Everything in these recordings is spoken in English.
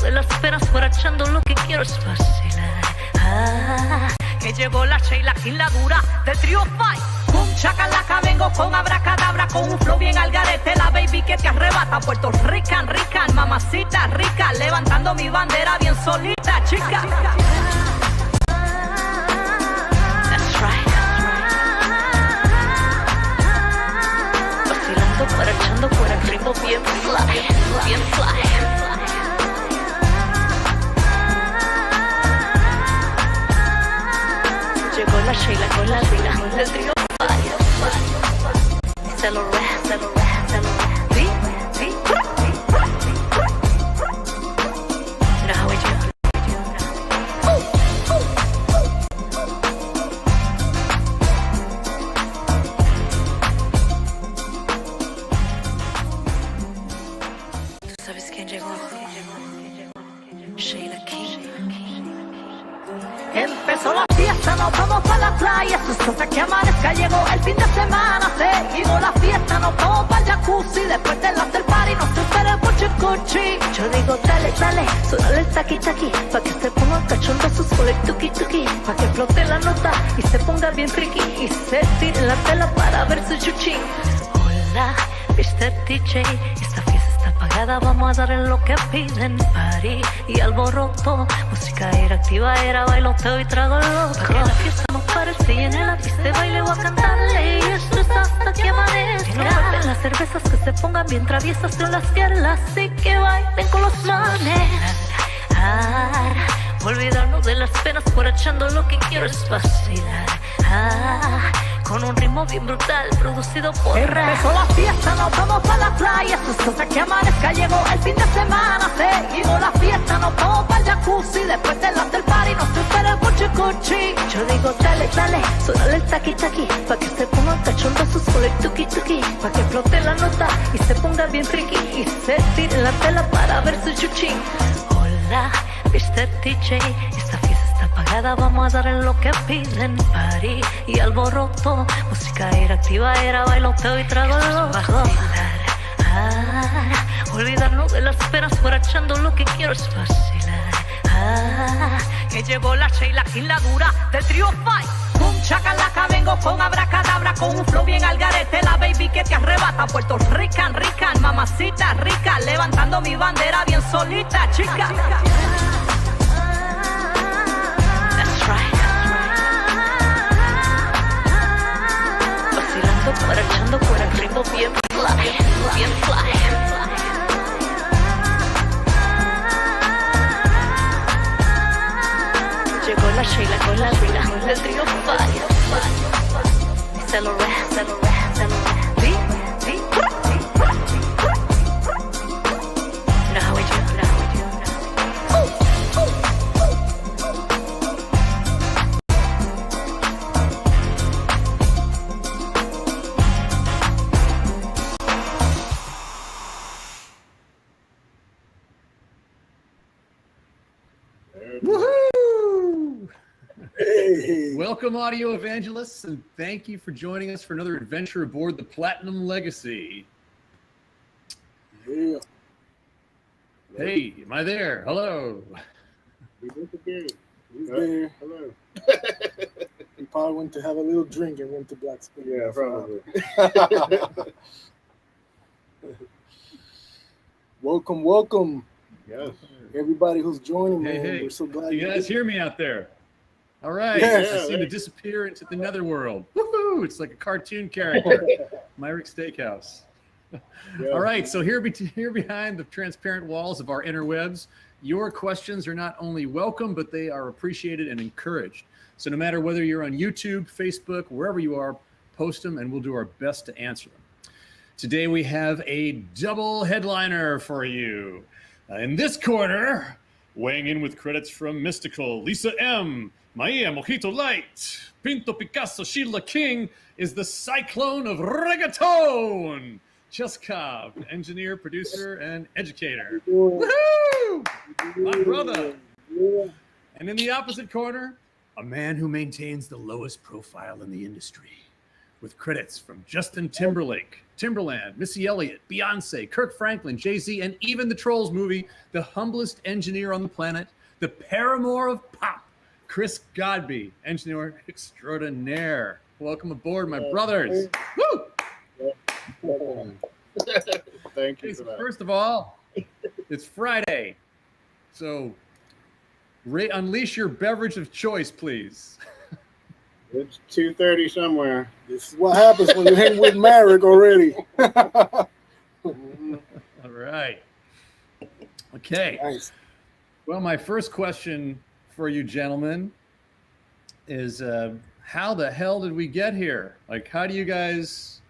de las penas guarachando lo que quiero es vacilar. Que llegó la Sheila King, la dura del trío Fight. Boom, chacalaca, vengo con abracadabra, con un flow bien al garete, la baby que te arrebata. Puerto Rican, rican, mamacita rica, levantando mi bandera bien solita, chica. That's right. Vacilando, guarachando por el ritmo bien fly, bien fly. Llegó la Sheila con la vida del trío Fire. Se lo re, se lo re, se lo re. Sí, sí. Mira how we do. ¿Tú sabes quién llegó? Sheila King. Empezó la fiesta, nos vamos para la playa, sus cosas que amanezca, llegó el fin de semana, seguimos la fiesta, nos vamos para el jacuzzi, después del after party nos espera el cuchi. Yo digo dale, dale, suélale el taqui taqui, pa' que se pongan cachondosos con el tuki tuki, pa' que flote la nota y se ponga bien tricky, y se tire la tela para ver su chuchi. Hola, Mr. DJ, esta fiesta está apagada, vamos a darle lo que piden, party y alboroto, música era activa, era bailoteo y trago loco. Pa' que la fiesta no pare, se llene la pista de baile, voy a cantarle, y esto es hasta que amanezca. Que no falten las cervezas, que se pongan bien traviesas con las piernas, y que bailen con los manes. Olvidarnos de las penas, guarachando lo que quiero es vacilar. Con un ritmo bien brutal, producido por rap. Empezó la fiesta, nos vamos para la playa, sus cosas que amanezca, llegó el fin de semana, seguimos la fiesta, nos vamos para el jacuzzi, después del after party nos espera el cuchi. Yo digo dale, dale, suélale el taqui taqui, pa' que se pongan cachondosos con el tuki tuki, pa' que flote la nota y se ponga bien tricky, y se tire la tela para ver su chuchi. Hola, Mr. DJ, esta fiesta está apagada, vamos a darle lo que piden, party y alboroto, música era activa, era bailoteo y trago loco. Olvidarnos de las penas, guarachando lo que quiero es vacilar. Que llegó la Sheila King, la dura del trío Fight. Boom, chacalaca, vengo con abracadabra, con un flow bien al garete, la baby que te arrebata. Puerto Rican, rican, mamacita rica, levantando mi bandera bien solita, chica. Guarachando por el ritmo bien fly, bien fly. Llegó la Sheila con la vida del trío Fire. Se lo re, se lo re, se lo re. Sí, sí. Mira how we do, mira how we do. Woohoo! Hey. Welcome, audio evangelists, and thank you for joining us for another adventure aboard the Platinum Legacy. Yeah. Hey, am I there? Hello. He's there. Hello. He probably went to have a little drink and went to Black Spoon. Yeah, probably. Welcome. Yes. Everybody who's joining, man. Hey. We're so glad You guys hear me out there? All right. Yes. I seem to disappear into the netherworld. Woohoo! It's like a cartoon character. Marek Steakhouse. Yeah. All right. So here behind the transparent walls of our interwebs, your questions are not only welcome, but they are appreciated and encouraged. So no matter whether you're on YouTube, Facebook, wherever you are, post them and we'll do our best to answer them. Today we have a double headliner for you. In this corner, weighing in with credits from Mystikal, Lisa M., Maia Mojito Light, Pinto Picasso, Sheila King is the cyclone of reggaeton. Cheskob, engineer, producer, and educator. Woohoo! My brother. And in the opposite corner, a man who maintains the lowest profile in the industry. with credits from Justin Timberlake, Timbaland, Missy Elliott, Beyoncé, Kirk Franklin, Jay-Z, and even the Trolls movie, the humblest engineer on the planet, the paramour of pop, Chris Godbey, engineer extraordinaire. Welcome aboard, my brothers. Woo! Thank you for that. First of all, it's Friday, so unleash your beverage of choice, please. It's 2:30 somewhere. This is what happens when you hang with Marek already. All right. Okay. Nice. Well, my first question for you gentlemen is how the hell did we get here? Like, how do you guys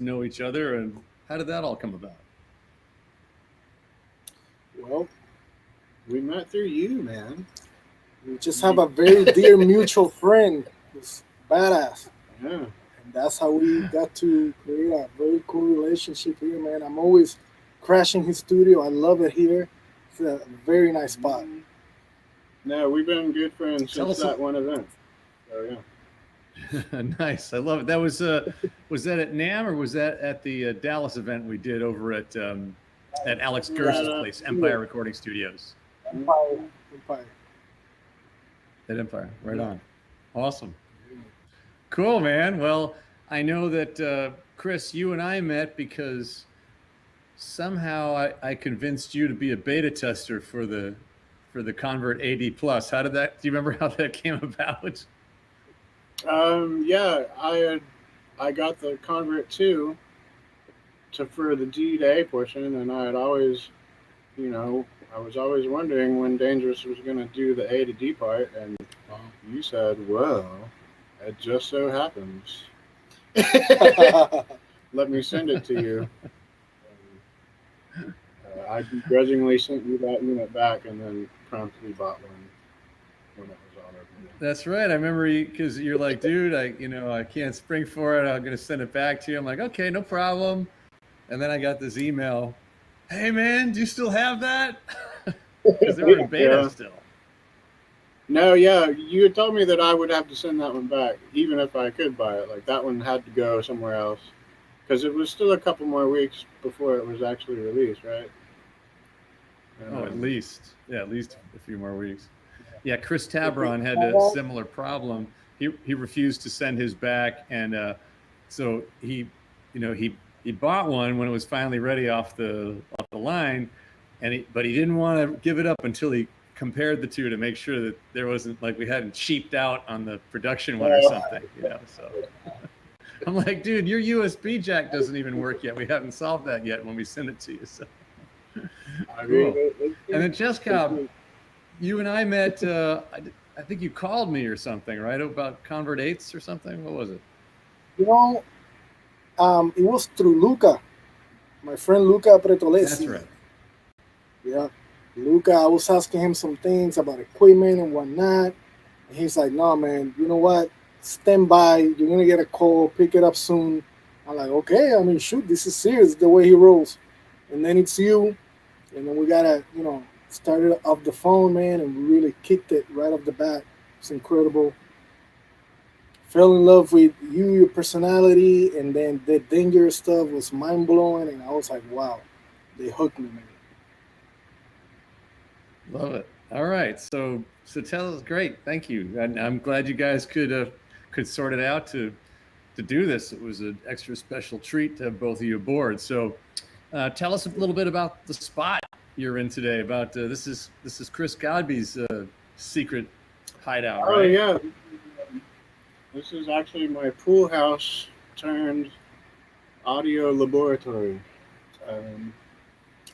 know each other, and how did that all come about? Well, We met through you, man. we just have a very dear mutual friend who's badass. Yeah. And that's how we got to create a very cool relationship here, man. I'm always crashing his studio. I love it here. It's a very nice spot. No, we've been good friends Tell since us that one event. So yeah. Nice. I love it. That was that at NAMM, or was that at the Dallas event we did over at Alex Gersh's place, Empire Recording Studios? Empire. At Empire. Right on. Awesome. Cool, man. Well, I know that Chris, you and I met because somehow I convinced you to be a beta tester for the Convert AD Plus. How did that? Do you remember how that came about? Yeah, I got the Convert 2 for the D to A portion, and I had always, I was always wondering when Dangerous was going to do the A to D part, and you said, well, it just so happens. Let me send it to you. I begrudgingly sent you that unit back and then promptly bought one when it was all over. That's right. I remember you, because you're like, dude, I can't spring for it. I'm going to send it back to you. I'm like, okay, no problem. And then I got this email. Hey, man, do you still have that? Because they were in beta still. No, yeah, you had told me that I would have to send that one back, even if I could buy it. Like, that one had to go somewhere else. Because it was still a couple more weeks before it was actually released, right? Oh, at least. Yeah, at least a few more weeks. Yeah, Chris Tabron had a similar problem. He refused to send his back, and so he bought one when it was finally ready off the line, but he didn't want to give it up until he compared the two to make sure that there wasn't, like, we hadn't cheaped out on the production one or something, so I'm like, dude, your USB jack doesn't even work yet. We haven't solved that yet when we send it to you. So cool. And then Cheskob, you and I met, I think you called me or something, right? About Convert 8s or something. What was it? It was through Luca, my friend Luca Pretolesi. That's right. Yeah. Luca, I was asking him some things about equipment and whatnot. And he's like, no, man, you know what? Stand by. You're going to get a call. Pick it up soon. I'm like, okay. I mean, shoot, this is serious, the way he rolls. And then it's you. And then we got to, started off the phone, man, and we really kicked it right off the bat. It's incredible. Fell in love with you, your personality, and then the Dangerous stuff was mind-blowing, and I was like, wow, they hooked me, man. Love it. All right, so tell us. Great, thank you. And I'm glad you guys could sort it out to do this. It was an extra special treat to have both of you aboard. So tell us a little bit about the spot you're in today. About this is Chris Godbey's secret hideout, right? Oh yeah, this is actually my pool house turned audio laboratory.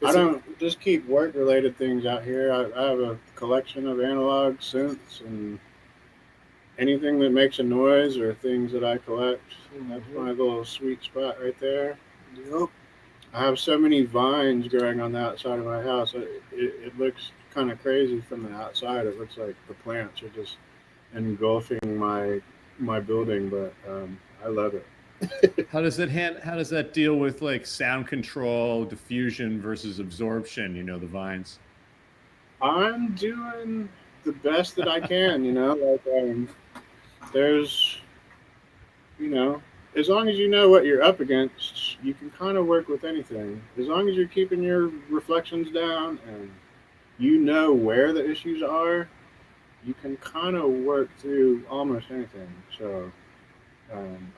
I don't just keep work-related things out here. I have a collection of analog synths and anything that makes a noise or things that I collect. That's my little sweet spot right there. Yep. I have so many vines growing on the outside of my house. It looks kind of crazy from the outside. It looks like the plants are just engulfing my building, but I love it. How does that deal with, like, sound control, diffusion versus absorption? The vines. I'm doing the best that I can. Like there's, as long as you know what you're up against, you can kind of work with anything. As long as you're keeping your reflections down and you know where the issues are, you can kind of work through almost anything. So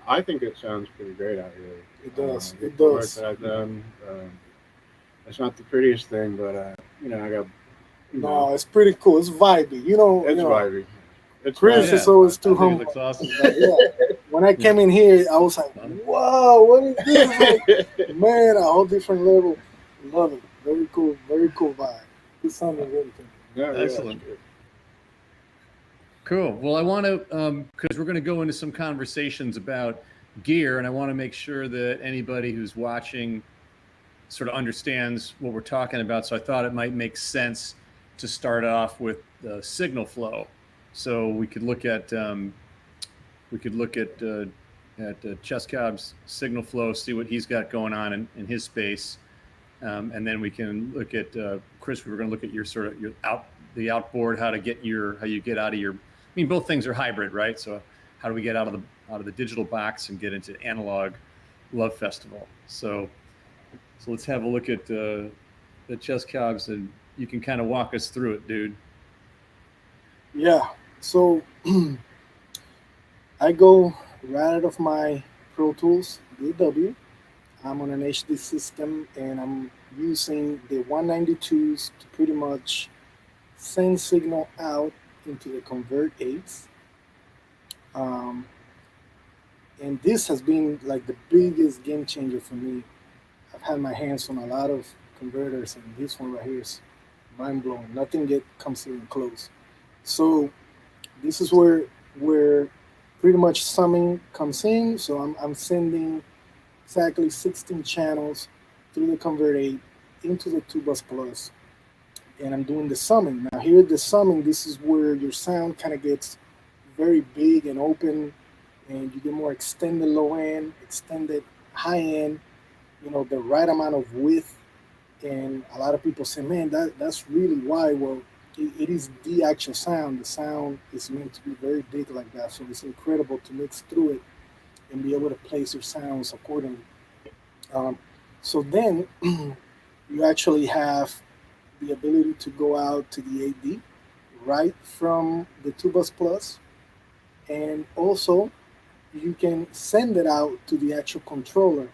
I think it sounds pretty great out here. It does. It the work does. that I've done. It's not the prettiest thing, but I got. No, it's pretty cool. It's vibey. It's vibey. It's Chris vibey. is always too I think it humble. looks awesome. But yeah, when I came in here, I was like, "Whoa, what is this?" Like, man, a whole different level. Love it. Very cool vibe. It sounded really cool. Yeah, Excellent. Cool. Well, I want to, because we're going to go into some conversations about gear, and I want to make sure that anybody who's watching sort of understands what we're talking about. So I thought it might make sense to start off with the signal flow. So we could look at Cheskob's signal flow, see what he's got going on in his space, and then we can look at Chris. We're going to look at your sort of the outboard, how you get out of your. I mean, both things are hybrid, right? So how do we get out of the digital box and get into analog love festival? So let's have a look at the Cheskob's, and you can kind of walk us through it, dude. Yeah. So I go right out of my Pro Tools DAW. I'm on an HD system, and I'm using the 192s to pretty much send signal out into the Convert 8s. And this has been like the biggest game changer for me. I've had my hands on a lot of converters, and this one right here is mind blowing. Nothing comes even close. So this is where pretty much summing comes in. So I'm sending exactly 16 channels through the Convert 8 into the 2-bus plus, and I'm doing the summing. Now here, the summing, this is where your sound kind of gets very big and open, and you get more extended low end, extended high end, the right amount of width. And a lot of people say, man, that's really why. Well, it is the actual sound. The sound is meant to be very big like that. So it's incredible to mix through it and be able to place your sounds accordingly. So then you actually have the ability to go out to the AD right from the 2-bus plus, and also you can send it out to the actual controller.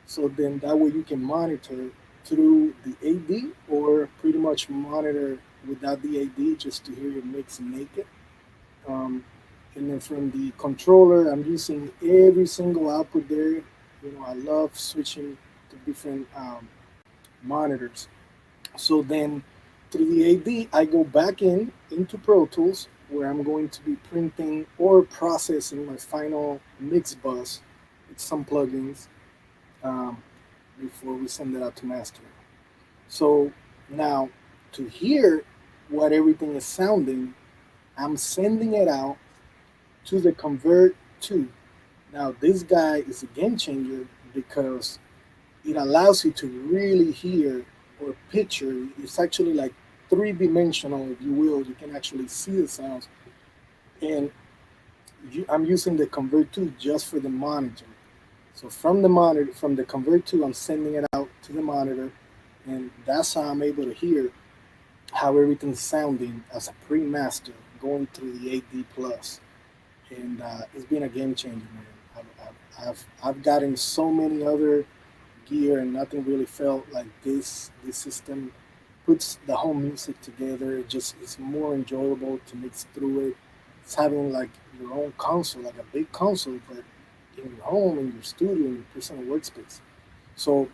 So then that way you can monitor through the AD, or pretty much monitor without the AD just to hear your mix naked. And then from the controller, I'm using every single output there. I love switching to different monitors. So then through the AD, I go back into Pro Tools, where I'm going to be printing or processing my final mix bus with some plugins before we send it out to mastering. So now to hear what everything is sounding, I'm sending it out to the Convert 2. Now this guy is a game changer because it allows you to really hear or picture. It's actually like three-dimensional, if you will. You can actually see the sounds. And I'm using the Convert 2 just for the monitor. So from the Convert 2, I'm sending it out to the monitor, and that's how I'm able to hear how everything's sounding as a pre-master going through the AD plus. And it's been a game changer, man. I've gotten so many other gear, and nothing really felt like this. This system puts the whole music together. It's more enjoyable to mix through it. It's having like your own console, like a big console, but in your home, in your studio, in your personal workspace. So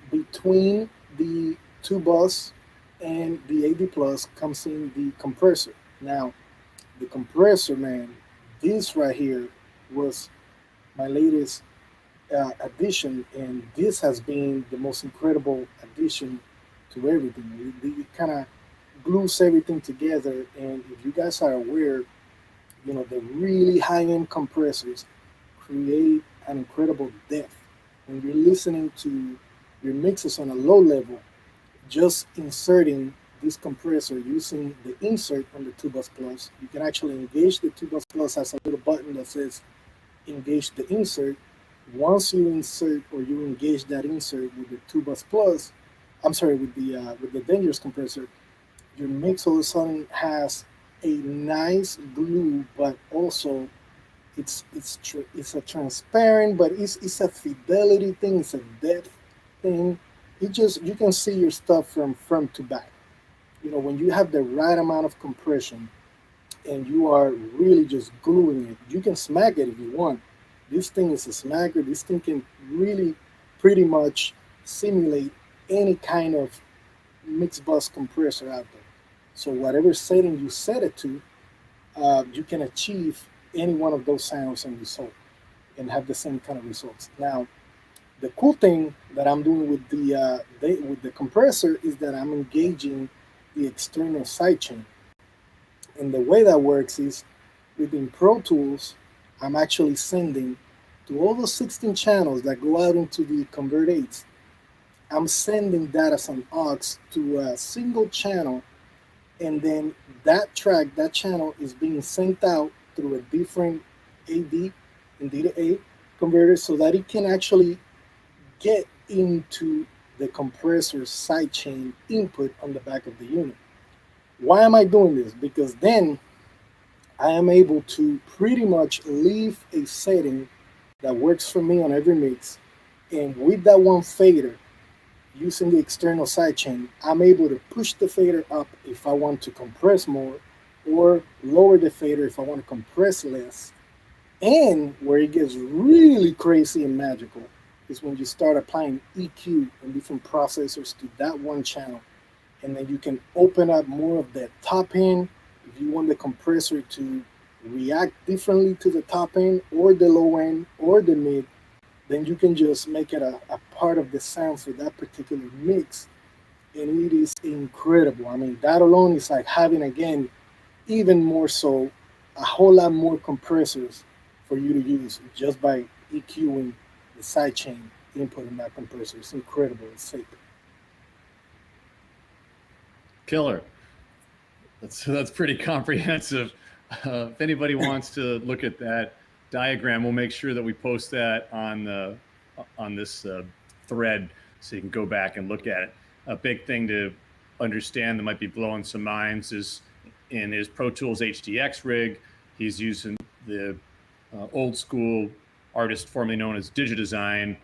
between the 2-bus and the AD plus comes in the compressor. Now, the compressor, man, this right here was my latest addition, and this has been the most incredible addition to everything. It kind of glues everything together, and if you guys are aware, the really high-end compressors create an incredible depth. When you're listening to your mixes on a low level, just inserting this compressor using the insert on the 2-bus plus, you can actually engage the 2-bus plus as a little button that says engage the insert. Once you insert or you engage that insert with the 2 bus plus, I'm sorry, with the dangerous compressor, your mix all of a sudden has a nice glue, but also it's a transparent, but it's a fidelity thing, it's a depth thing. You can see your stuff from front to back. When you have the right amount of compression and you are really just gluing it, you can smack it if you want. This thing is a smacker. This thing can really pretty much simulate any kind of mixed bus compressor out there. So whatever setting you set it to, you can achieve any one of those sounds and result and have the same kind of results. Now, the cool thing that I'm doing with the compressor is that I'm engaging the external sidechain. And the way that works is within Pro Tools, I'm actually sending to all those 16 channels that go out into the Convert 8s. I'm sending that as an aux to a single channel, and then that channel is being sent out through a different AD and D to A converter so that it can actually get into the compressor's sidechain input on the back of the unit. Why am I doing this? Because then I am able to pretty much leave a setting that works for me on every mix, and with that one fader, using the external sidechain, I'm able to push the fader up if I want to compress more, or lower the fader if I want to compress less. And where it gets really crazy and magical is when you start applying EQ and different processors to that one channel. And then you can open up more of that top end. If you want the compressor to react differently to the top end or the low end or the mid, then you can just make it a part of the sound for that particular mix. And it is incredible. I mean, that alone is like having, again, even more so, a whole lot more compressors for you to use just by EQing the sidechain input in that compressor. It's incredible. It's safe. Killer. That's pretty comprehensive. If anybody wants to look at that diagram, we'll make sure that we post that on this thread so you can go back and look at it. A big thing to understand that might be blowing some minds is in his Pro Tools HDX rig, he's using the old school artist formerly known as Digidesign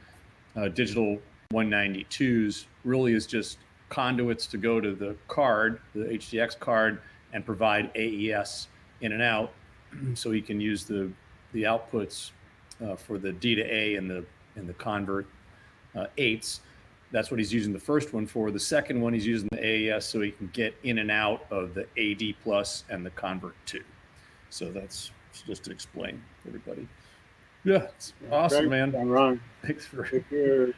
digital 192s. Really is just conduits to go to the card, the HDX card, and provide AES in and out, so he can use the outputs for the D to A and the convert 8s. That's what he's using the first one for. The second one, he's using the AES so he can get in and out of the AD plus and the convert 2. So that's just to explain to everybody. Yeah, it's awesome, man. I'm wrong. Thanks for. If you're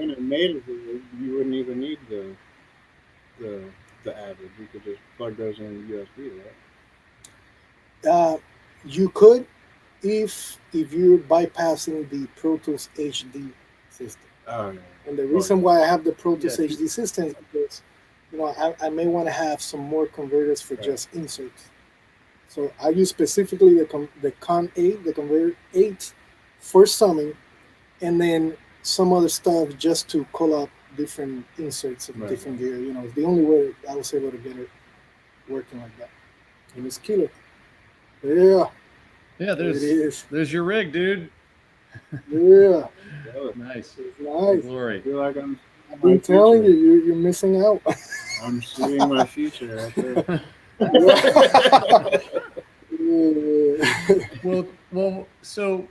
in a native rig, you wouldn't even need the average. You could just plug those in USB, right? You could, if you're bypassing the Pro Tools HD system. Oh, yeah. And the reason why I have the Pro Tools HD system is because, I may want to have some more converters for just inserts. So I use specifically the Con 8, the Converter 8 for summing, and then some other stuff just to call up different inserts of different gear. It's the only way I was able to get it working like that. And it's killer. Yeah. Yeah, there's your rig, dude. Yeah. Nice. It's nice. Glory. I feel like I've been telling you're missing out. I'm seeing my future right there. Well, so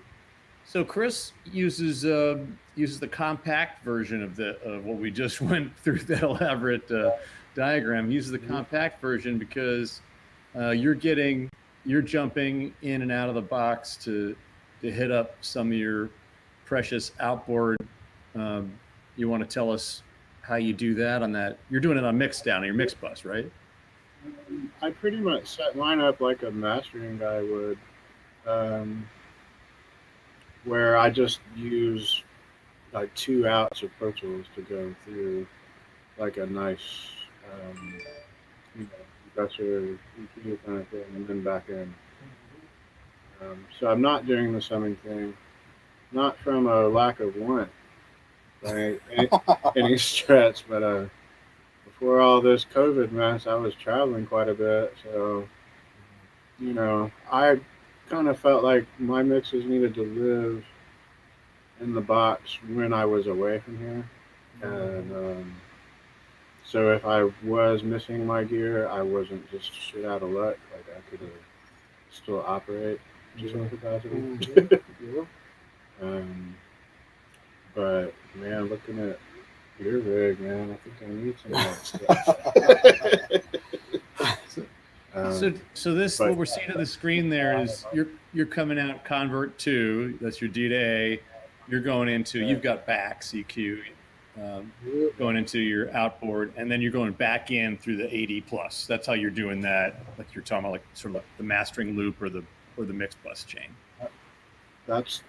Chris uses the compact version of what we just went through, that elaborate diagram. He uses the compact version because you're jumping in and out of the box to hit up some of your precious outboard. You want to tell us how you do that on that? You're doing it on Mixdown, on your mix bus, right? I pretty much set mine up like a mastering guy would, where I just use like 2 outs of Pro Tools to go through like a nice, compressor, EQ kind of thing, and then back in. So I'm not doing the summing thing, not from a lack of want by any stretch, but before all this COVID mess, I was traveling quite a bit. So, I kind of felt like my mixes needed to live in the box when I was away from here. And so if I was missing my gear, I wasn't just shit out of luck. Like I could still operate to some capacity. But man, looking at your rig, man, I think I need some of that stuff. So this, what we're seeing on the screen there is you're coming out convert 2. That's your D to A. You're going into, you've got back EQ, going into your outboard, and then you're going back in through the 80 plus. That's how you're doing that. Like you're talking about, like sort of like the mastering loop or the mix bus chain. That's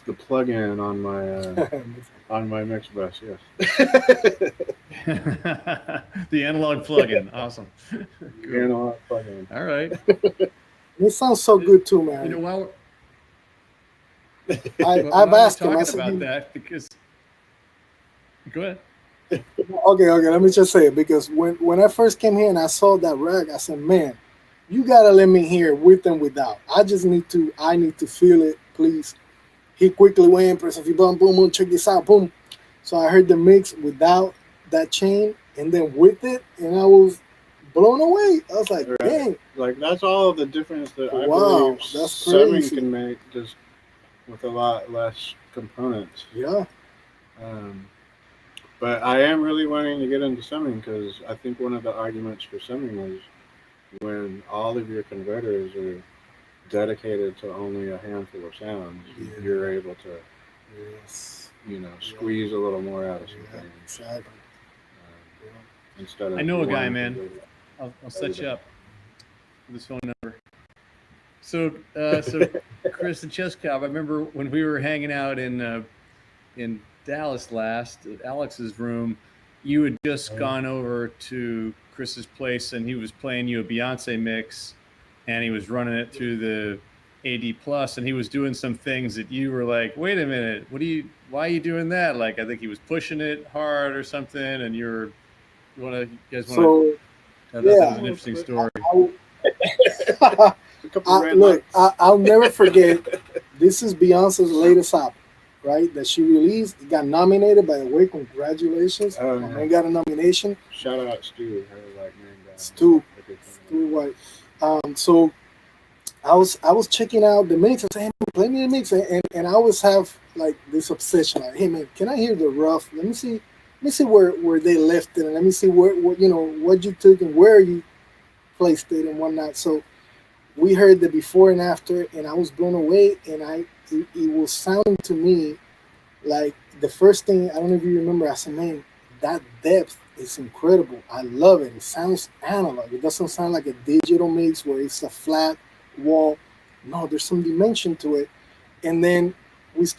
the plug-in on my mix bus. Yes. The analog plug-in. Awesome. The analog plug-in. All right. It sounds so good too, man. You know, while I've asked him. I talking said, about that because. Go ahead. Okay. Let me just say it, because when I first came here and I saw that rack, I said, man, you gotta let me hear with and without. I need to feel it, please. He quickly went, press a few boom, boom, check this out, boom. So I heard the mix without that chain and then with it, and I was blown away. I was like, dang. Like that's all the difference that I believe that's summing crazy. can make, just with a lot less components. Yeah. But I am really wanting to get into summing, because I think one of the arguments for summing is when all of your converters are dedicated to only a handful of sounds, you're able to, squeeze a little more out of something. Exactly. Instead of I know a guy, man. I'll set you up with his phone number. So Chris and Cheskob, I remember when we were hanging out in Dallas last at Alex's room, you had just gone over to Chris's place and he was playing you a Beyonce mix, and he was running it through the AD plus, and he was doing some things that you were like, wait a minute, why are you doing that? Like, I think he was pushing it hard or something, and you guys want to tell that? That was an interesting story. I'll never forget. This is Beyonce's latest album, right? That she released. It got nominated. By the way, congratulations! My man got a nomination. Shout out Stu. Stu White. So I was checking out the mix. I said, hey, man, play me the mix, and I always have like this obsession. Like, hey man, can I hear the rough? Let me see where they left it, and let me see what you took and where you placed it and whatnot. So we heard the before and after, and I was blown away. And it was sounding to me like the first thing. I don't know if you remember. I said, man, that depth is incredible. I love it. It sounds analog. It doesn't sound like a digital mix where it's a flat wall. No, there's some dimension to it. And then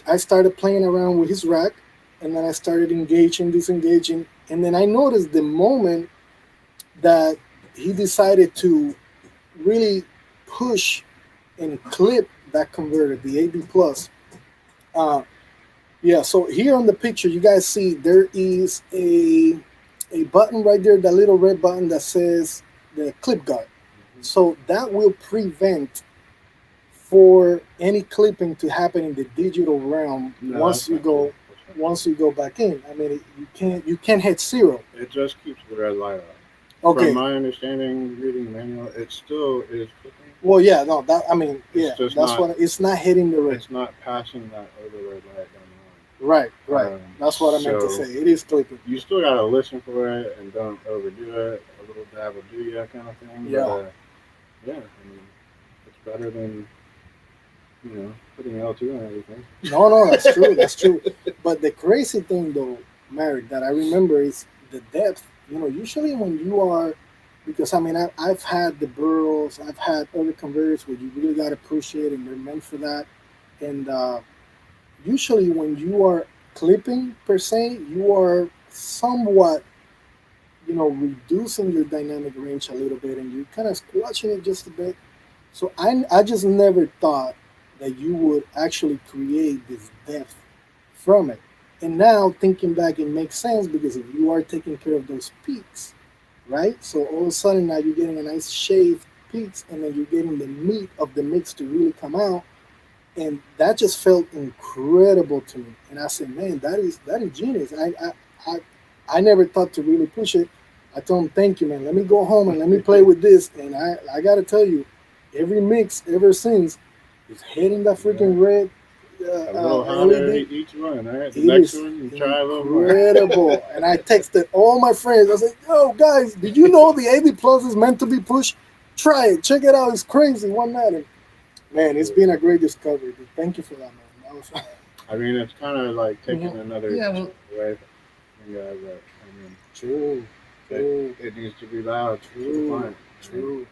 I started playing around with his rack, and then I started disengaging, and then I noticed the moment that he decided to really push and clip that converter, the AD plus. So here on the picture, you guys see there is a button right there, that little red button that says the clip guard. So that will prevent for any clipping to happen in the digital realm once you go back in. I mean, you can't hit zero. It just keeps the red light on. Okay. From my understanding, reading the manual, it still is clipping. Well, yeah, no, it's not hitting the red. It's not passing that overload light down the line. Right. That's what I meant to say. It is clipping. You still gotta listen for it and don't overdo it. A little dab will do ya kind of thing. Yeah. But, I mean, it's better than putting L2 on everything. No, that's true. But the crazy thing though, Marek, that I remember is the depth. Usually when you are, because I mean, I've had the burls, I've had other converters where you really got to push it, and they're meant for that. And usually when you are clipping per se, you are somewhat, reducing your dynamic range a little bit, and you're kind of squashing it just a bit. So I just never thought that you would actually create this depth from it. And now thinking back, it makes sense because if you are taking care of those peaks, right? So all of a sudden now you're getting a nice shaved peaks, and then you're getting the meat of the mix to really come out, and that just felt incredible to me. And I said, man, that is genius. I never thought to really push it. I told him, thank you, man. Let me go home and let me play with this. And I got to tell you, every mix ever since is hitting that freaking red. A little hotter each one, right? The next one, you try a little more. Incredible. And I texted all my friends. I said, yo, guys, did you know the 80 Plus is meant to be pushed? Try it. Check it out. It's crazy. One night. And, man, it's been a great discovery. Dude. Thank you for that, man. That was I mean, it's kind of like taking another way. Yeah, but I mean, true. It needs to be loud. True.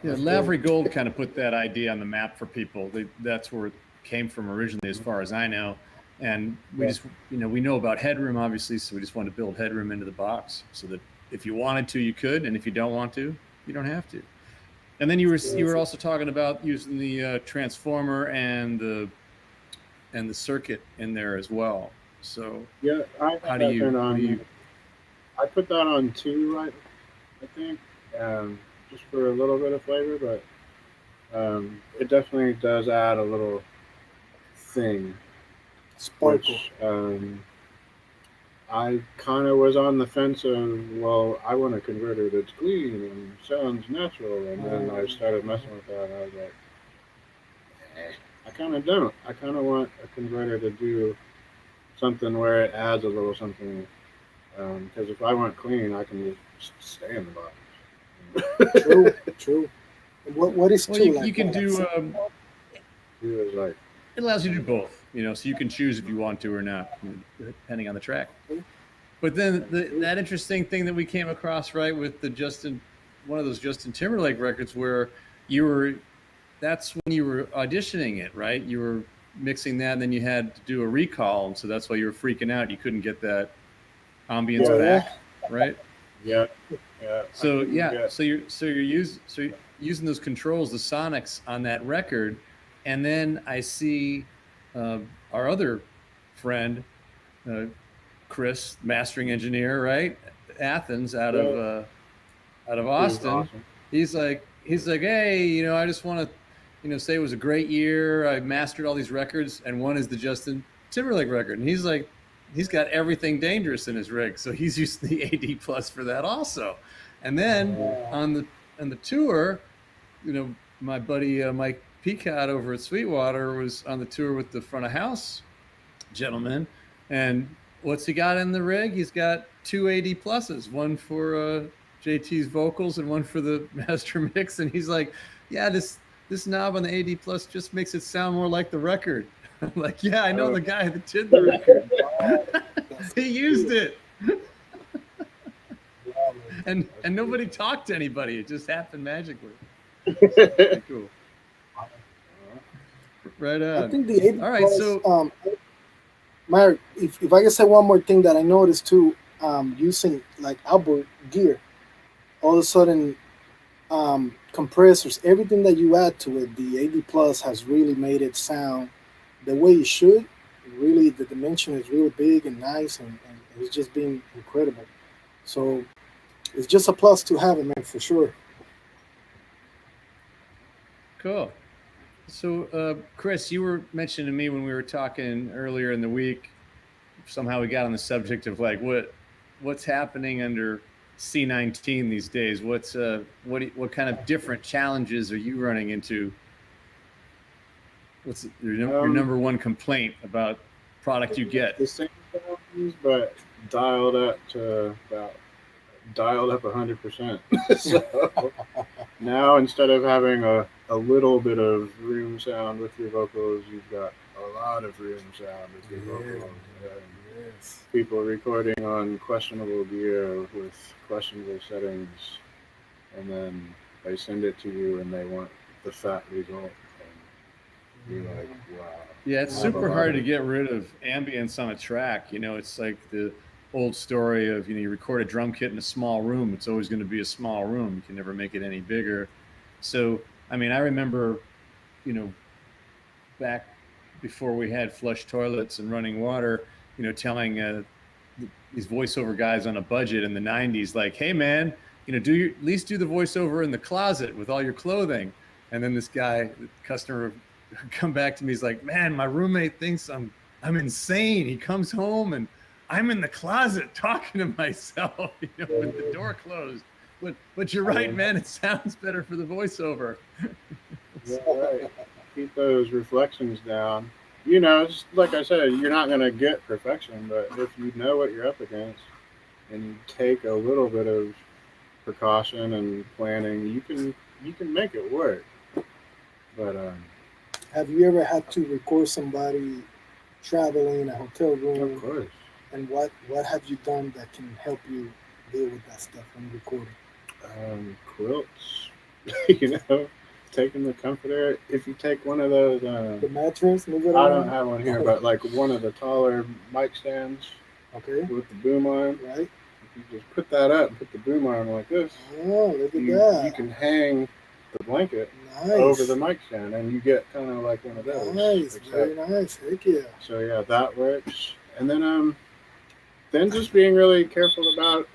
Yeah, Lavery Gold kind of put that idea on the map for people. That's where it came from originally, as far as I know. And we just, we know about headroom, obviously, so we just wanted to build headroom into the box so that if you wanted to, you could, and if you don't want to, you don't have to. And then you were also talking about using the transformer and the circuit in there as well. So yeah, how do you? I put that on 2, right? I think, just for a little bit of flavor, but it definitely does add a little thing. Sparkle. Which, I kind of was on the fence of, well, I want a converter that's clean and sounds natural, and then I started messing with that, and I was like, I kind of don't. I kind of want a converter to do something where it adds a little something, because if I want clean, I can just stay in the box. True. What is well, two? You can do. Like, it allows you to do both, so you can choose if you want to or not, depending on the track. But then that interesting thing that we came across, right, with one of those Justin Timberlake records where that's when you were auditioning it, right? You were mixing that, and then you had to do a recall, and so that's why you were freaking out. You couldn't get that ambience back, right? Yeah. So you're using those controls, the sonics on that record, and then I see our other friend, Chris, mastering engineer, right? Athens, out of Austin. Awesome. He's like, hey, I just want to, say it was a great year. I mastered all these records, and one is the Justin Timberlake record. And he's like, he's got everything dangerous in his rig, so he's using the AD Plus for that also. And then on the tour, my buddy Mike Peacock over at Sweetwater was on the tour with the front of house gentleman, and what's he got in the rig? He's got 2 AD Pluses, one for JT's vocals and one for the master mix. And he's like, yeah, this knob on the AD Plus just makes it sound more like the record. I'm like, yeah, I know the guy that did the record. He used it. And nobody talked to anybody. It just happened magically. Pretty cool. Right on. I think the 80 all right, Plus, so Marek, if I can say one more thing that I noticed too, using like outboard gear, all of a sudden compressors, everything that you add to it, the 80 Plus has really made it sound the way it should. Really, the dimension is really big and nice, and it's just been incredible. So it's just a plus to have it, man, for sure. Cool. So, Chris, you were mentioning to me when we were talking earlier in the week, somehow we got on the subject of like what's happening under C19 these days. What kind of different challenges are you running into? What's your number one complaint about product you get? The same challenges, but dialed up 100%. So now instead of having a little bit of room sound with your vocals, you've got a lot of room sound with your vocals. Yes. People recording on questionable gear with questionable settings, and then they send it to you and they want the fat result. And you're like, wow. Yeah, it's super hard to get rid of ambience on a track. It's like the old story of, you record a drum kit in a small room. It's always going to be a small room. You can never make it any bigger. So, I mean, I remember, back before we had flush toilets and running water, telling these voiceover guys on a budget in the 90s, like, hey man, at least do the voiceover in the closet with all your clothing. And then this guy, the customer, come back to me, he's like, man, my roommate thinks I'm insane. He comes home and I'm in the closet talking to myself, with the door closed. But you're right, man, it sounds better for the voiceover. Yeah, right. Keep those reflections down. It's like I said, you're not going to get perfection, but if you know what you're up against and you take a little bit of precaution and planning, you can make it work. But have you ever had to record somebody traveling in a hotel room? Of course. And what have you done that can help you deal with that stuff when recording? Quilts, taking the comforter. If you take one of those, the mattress, move it I around. don't have one here, but like one of the taller mic stands, okay, with the boom arm. Right. If you just put that up and put the boom arm like this, oh, look at that. You can hang the blanket nice. over the mic stand, and you get kind of like one of those. Nice, very nice. Heck yeah. So yeah, that works. And then just being really careful about.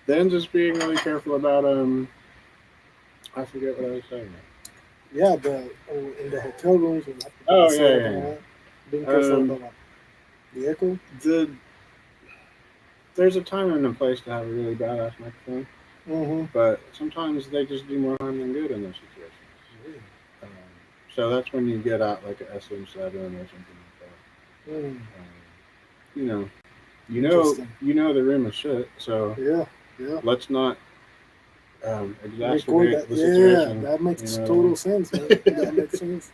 Then just being really careful about I forget what I was saying. Yeah, in the hotel rooms. Yeah. Being careful about the echo. There's a time and a place to have a really badass microphone, but sometimes they just do more harm than good in those situations. So that's when you get out like an SM7 or something like that. You know the room is shit, so yeah. Let's not exacerbate the situation. Yeah, that makes total sense, man. That makes sense.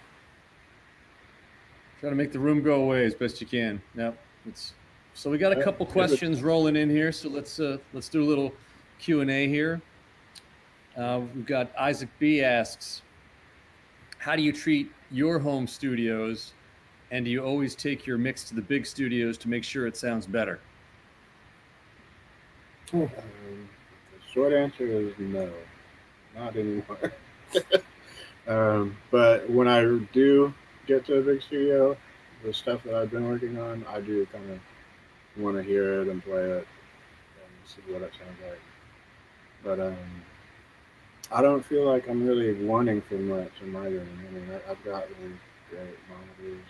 Try to make the room go away as best you can. Yep. So we got a couple questions rolling in here, so let's do a little Q&A here. We've got Isaac B asks, how do you treat your home studios, and do you always take your mix to the big studios to make sure it sounds better? The short answer is no, not anymore. But when I do get to a big studio, the stuff that I've been working on, I do kind of want to hear it and play it and see what it sounds like. But I don't feel like I'm really wanting for much in my room. I mean, I've got really great monitors,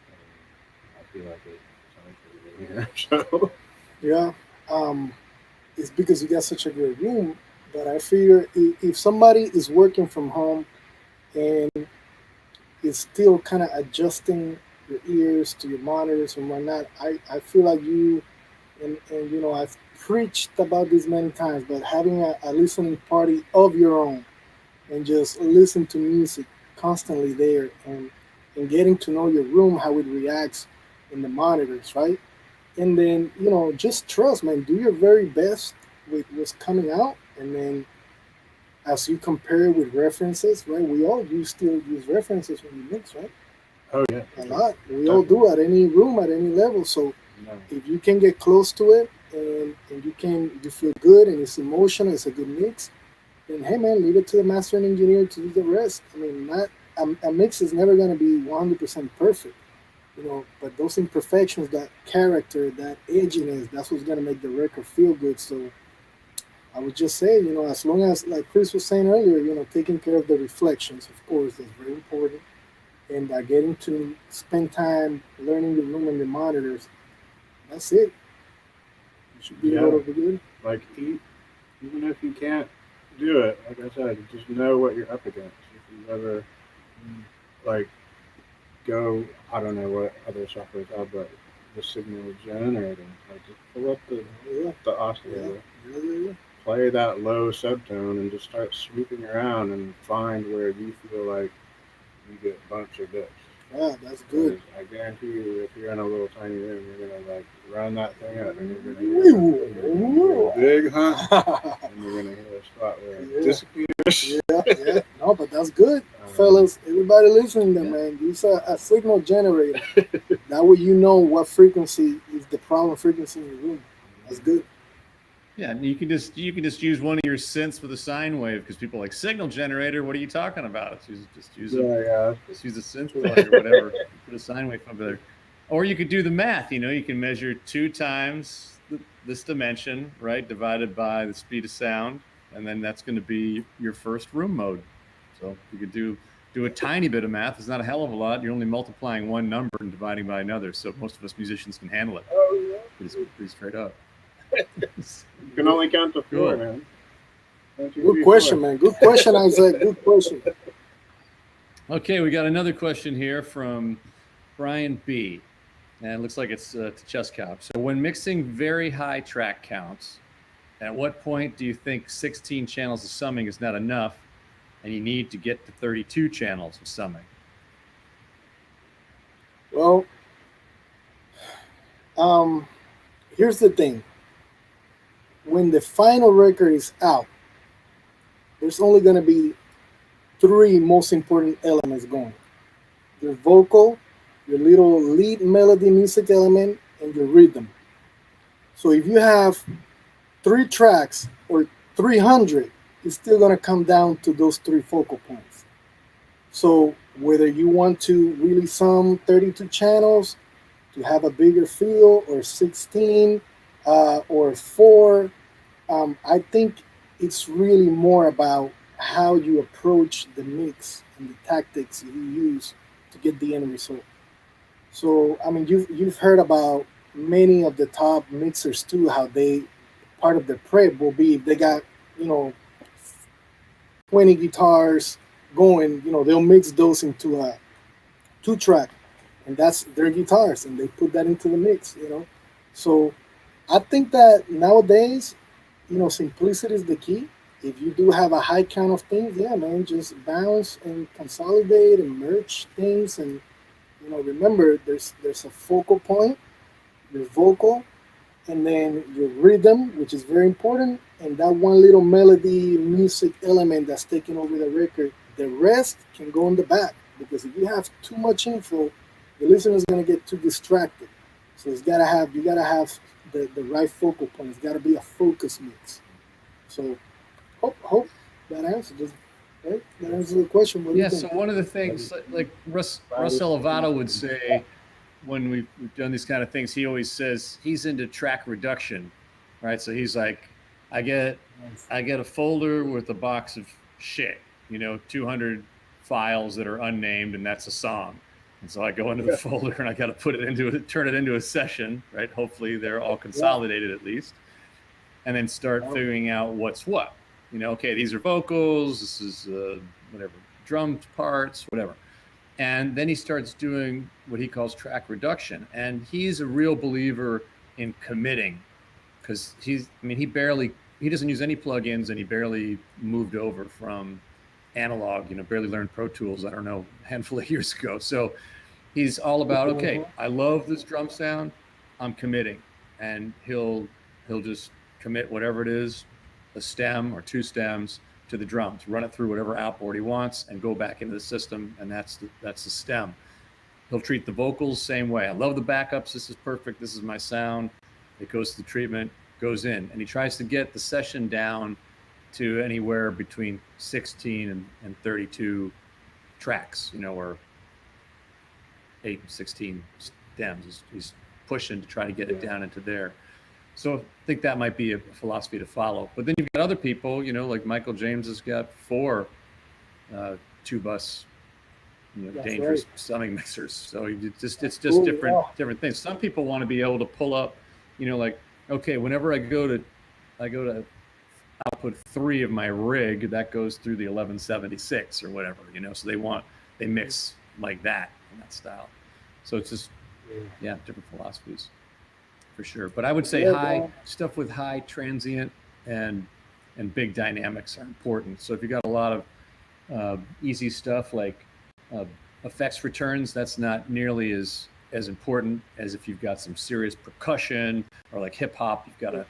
and I feel like it sounds pretty good here. So yeah. It's because you got such a good room, but I figure if somebody is working from home and is still kind of adjusting your ears to your monitors and whatnot, I feel like you, and I've preached about this many times, but having a listening party of your own and just listen to music constantly there and getting to know your room, how it reacts in the monitors, right? And then, just trust, man. Do your very best with what's coming out. And then as you compare with references, right? We all still use references when you mix, right? Oh, yeah. A lot. We all do at any room, at any level. So if you can get close to it and you feel good and it's emotional, it's a good mix, then, hey, man, leave it to the mastering engineer to do the rest. I mean, a mix is never going to be 100% perfect. But those imperfections, that character, that edginess, that's what's going to make the record feel good. So I would just say, as long as, like Chris was saying earlier, taking care of the reflections, of course, that's very important. And getting to spend time learning the room and the monitors, that's it. You should be able to be good. Like, even if you can't do it, like I said, just know what you're up against. If you ever, go, I don't know what other software are, but the signal generator, just pull up the oscillator, play that low subtone, and just start sweeping around and find where you feel like you get a bunch of bits. Yeah, that's good. I guarantee you, if you're in a little tiny room, you're gonna run that thing up, and you're gonna hear a big hunt, and you're gonna hear a spot where it disappears. Yeah. No, but that's good, fellas. Everybody listening, there, man. Use a signal generator. That way, you know what frequency is the problem frequency in your room. That's good. Yeah, and you can just use one of your synths with a sine wave because people are like signal generator. What are you talking about? Just use a synth plug or whatever. Put a sine wave over there, or you could do the math. You can measure 2 times this dimension, right, divided by the speed of sound, and then that's going to be your first room mode. So you could do a tiny bit of math. It's not a hell of a lot. You're only multiplying one number and dividing by another. So most of us musicians can handle it. Pretty straight up. You can only count to 4, man. Good question, man. Good question, Isaac. Good question. Okay, we got another question here from Brian B. And it looks like it's to Cheskob. So when mixing very high track counts, at what point do you think 16 channels of summing is not enough and you need to get to 32 channels of summing? Well, here's the thing. When the final record is out, there's only going to be 3 most important elements going. Your vocal, your little lead melody music element, and your rhythm. So if you have 3 tracks or 300, it's still going to come down to those 3 focal points. So whether you want to really sum 32 channels to have a bigger feel, or 16 or 4, I think it's really more about how you approach the mix and the tactics you use to get the end result. So I mean, you've heard about many of the top mixers too, how they, part of the prep will be, if they got 20 guitars going, they'll mix those into a 2-track, and that's their guitars, and they put that into the mix. So I think that nowadays, simplicity is the key. If you do have a high count of things, yeah, man, just bounce and consolidate and merge things. And, remember, there's a focal point, your vocal, and then your rhythm, which is very important, and that one little melody music element that's taking over the record. The rest can go in the back, because if you have too much info, the listener is going to get too distracted. So you gotta have the right focal point. It's got to be a focus mix. So hope that answers right? That answers the question. Yeah, so one of the things, like Russ Elevado would say, when we've done these kind of things, he always says he's into track reduction, right? So he's like, I get a folder with a box of shit, 200 files that are unnamed, and that's a song. And so I go into the folder and I got to turn it into a session, right? Hopefully they're all consolidated at least, and then start figuring out what's what. Okay, these are vocals, this is whatever, drum parts, whatever. And then he starts doing what he calls track reduction. And he's a real believer in committing, because he doesn't use any plugins, and he barely moved over from analog, barely learned Pro Tools, I don't know, a handful of years ago. So he's all about, okay, I love this drum sound, I'm committing. And he'll just commit whatever it is, a stem or 2 stems to the drums, run it through whatever outboard he wants, and go back into the system, and that's the stem. He'll treat the vocals same way. I love the backups, this is perfect, this is my sound. It goes to the treatment, goes in, and he tries to get the session down to anywhere between 16 and 32 tracks, or 8 and 16 stems. He's pushing to try to get it down into there. So I think that might be a philosophy to follow. But then you've got other people, like Michael James has got 4 2-bus, dangerous summing mixers. So it's just different things. Some people want to be able to pull up, like, okay, whenever I go to output 3 of my rig, that goes through the 1176 or whatever, so they mix like that in that style. So it's just different philosophies for sure. But I would say stuff with high transient and big dynamics are important. So if you got a lot of easy stuff like effects returns, that's not nearly as important as if you've got some serious percussion, or like hip hop, you've got a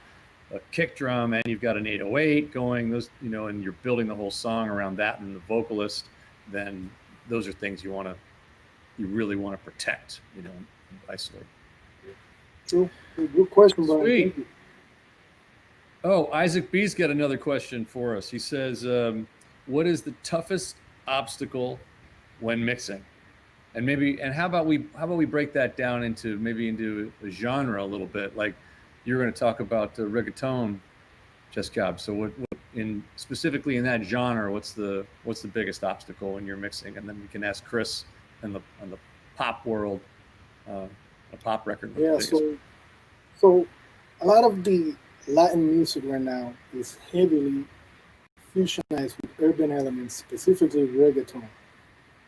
kick drum and you've got an 808 going, those, and you're building the whole song around that and the vocalist, then those are things you really want to protect, and isolate. True. Good question, Brian. Sweet. Thank you. Oh, Isaac B's got another question for us. He says, "What is the toughest obstacle when mixing?" And how about we break that down into a genre a little bit? Like you're going to talk about reggaeton, Cheskob. So what specifically in that genre, what's the biggest obstacle when you're mixing? And then we can ask Chris in the pop world, a pop record. Yeah, so a lot of the Latin music right now is heavily fusionized with urban elements, specifically reggaeton.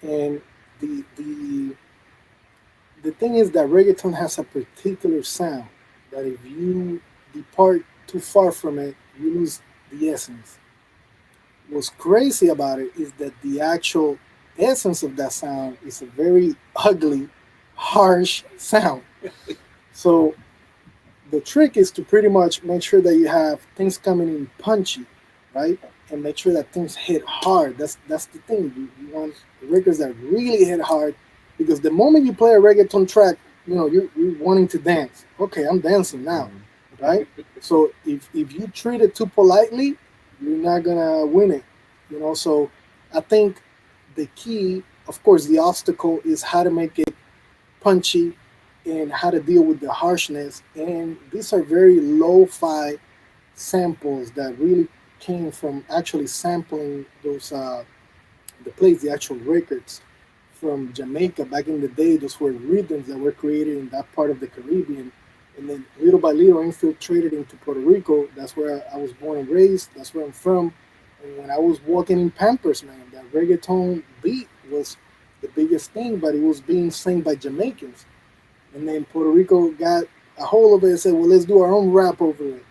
And the the thing is that reggaeton has a particular sound that if you depart too far from it, you lose the essence. What's crazy about it is that the actual essence of that sound is a very ugly, harsh sound. So the trick is to pretty much make sure that you have things coming in punchy, right? And make sure that things hit hard. That's the thing. You want records that really hit hard, because the moment you play a reggaeton track, you're wanting to dance. Okay, I'm dancing now, right? So if you treat it too politely, you're not gonna win it. So I think the key, of course, the obstacle is how to make it punchy and how to deal with the harshness. And these are very lo-fi samples that really came from actually sampling those the actual records from Jamaica back in the day. Those were rhythms that were created in that part of the Caribbean, and then little by little infiltrated into Puerto Rico. That's where I was born and raised. That's where I'm from. And when I was walking in Pampers, man, that reggaeton beat was the biggest thing, but it was being sang by Jamaicans. And then Puerto Rico got a hold of it and said, well, let's do our own rap over it.